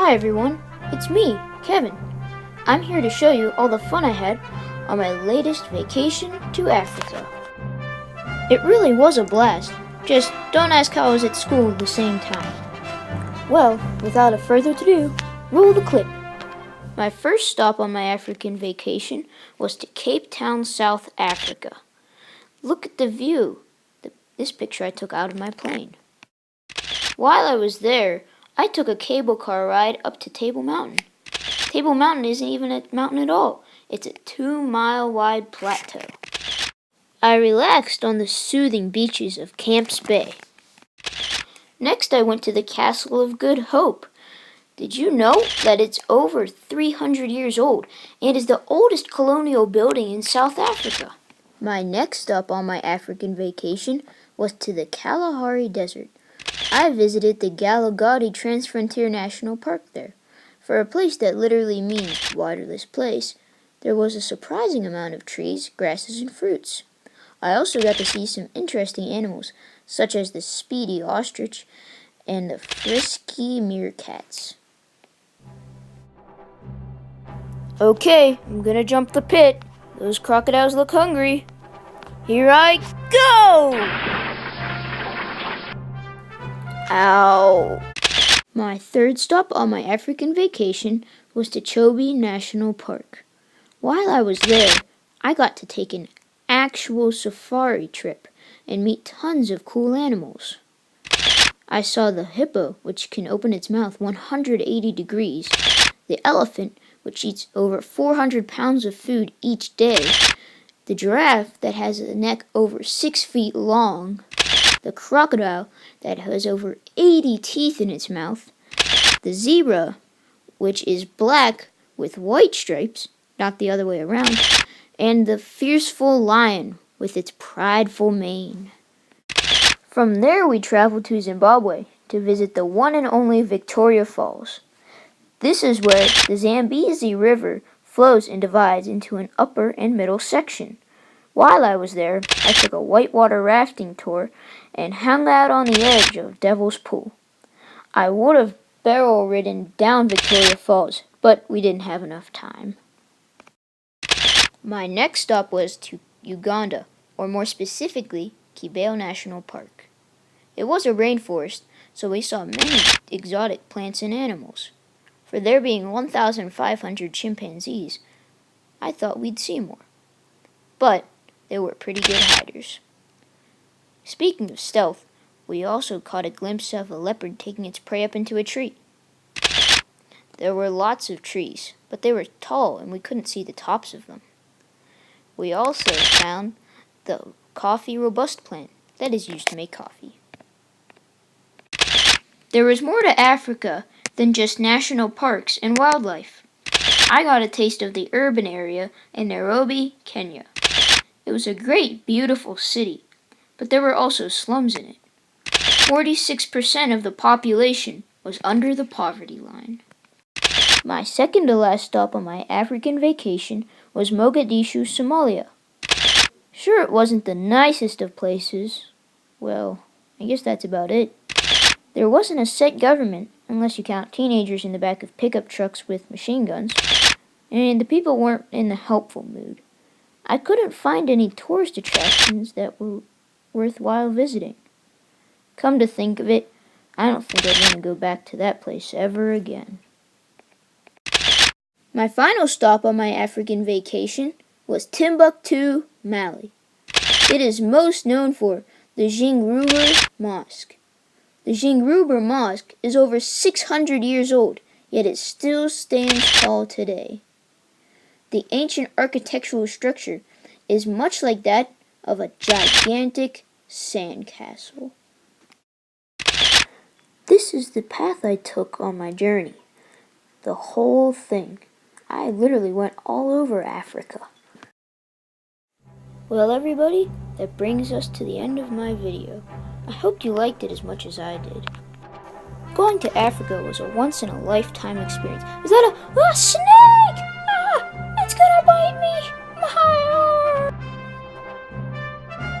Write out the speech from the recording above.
Hi everyone, it's me, Kevin. I'm here to show you all the fun I had on my latest vacation to Africa. It really was a blast, just don't ask how I was at school at the same time. Well, without a further ado, roll the clip. My first stop on my African vacation was to Cape Town, South Africa. Look at the view. This picture I took out of my plane. While I was there, I took a cable car ride up to Table Mountain. Table Mountain isn't even a mountain at all. It's a 2-mile wide plateau. I relaxed on the soothing beaches of Camps Bay. Next, I went to the Castle of Good Hope. Did you know that it's over 300 years old and is the oldest colonial building in South Africa? My next stop on my African vacation was to the Kalahari Desert. I visited the Kalahari Transfrontier National Park there. For a place that literally means waterless place, there was a surprising amount of trees, grasses, and fruits. I also got to see some interesting animals, such as the speedy ostrich and the frisky meerkats. Okay, I'm gonna jump the pit. Those crocodiles look hungry. Here I go! Ow! My third stop on my African vacation was to Chobe National Park. While I was there, I got to take an actual safari trip and meet tons of cool animals. I saw the hippo, which can open its mouth 180 degrees, the elephant, which eats over 400 pounds of food each day, the giraffe that has a neck over 6 feet long, the crocodile that has over 80 teeth in its mouth, the zebra, which is black with white stripes, not the other way around, and the fierceful lion with its prideful mane. From there we traveled to Zimbabwe to visit the one and only Victoria Falls. This is where the Zambezi River flows and divides into an upper and middle section. While I was there, I took a whitewater rafting tour and hung out on the edge of Devil's Pool. I would have barrel-ridden down Victoria Falls, but we didn't have enough time. My next stop was to Uganda, or more specifically, Kibale National Park. It was a rainforest, so we saw many exotic plants and animals. For there being 1,500 chimpanzees, I thought we'd see more. But they were pretty good hiders. Speaking of stealth, we also caught a glimpse of a leopard taking its prey up into a tree. There were lots of trees, but they were tall and we couldn't see the tops of them. We also found the coffee robust plant that is used to make coffee. There was more to Africa than just national parks and wildlife. I got a taste of the urban area in Nairobi, Kenya. It was a great, beautiful city, but there were also slums in it. 46% of the population was under the poverty line. My second to last stop on my African vacation was Mogadishu, Somalia. Sure, it wasn't the nicest of places. Well, I guess that's about it. There wasn't a set government, unless you count teenagers in the back of pickup trucks with machine guns, and the people weren't in the helpful mood. I couldn't find any tourist attractions that were worthwhile visiting. Come to think of it, I don't think I'd want to go back to that place ever again. My final stop on my African vacation was Timbuktu Mali. It is most known for the Gingerbread Mosque. The Gingerbread Mosque is over 600 years old, yet it still stands tall today. The ancient architectural structure is much like that of a gigantic sandcastle. This is the path I took on my journey. The whole thing. I literally went all over Africa. Well, everybody, that brings us to the end of my video. I hope you liked it as much as I did. Going to Africa was a once-in-a-lifetime experience. Was that a snake?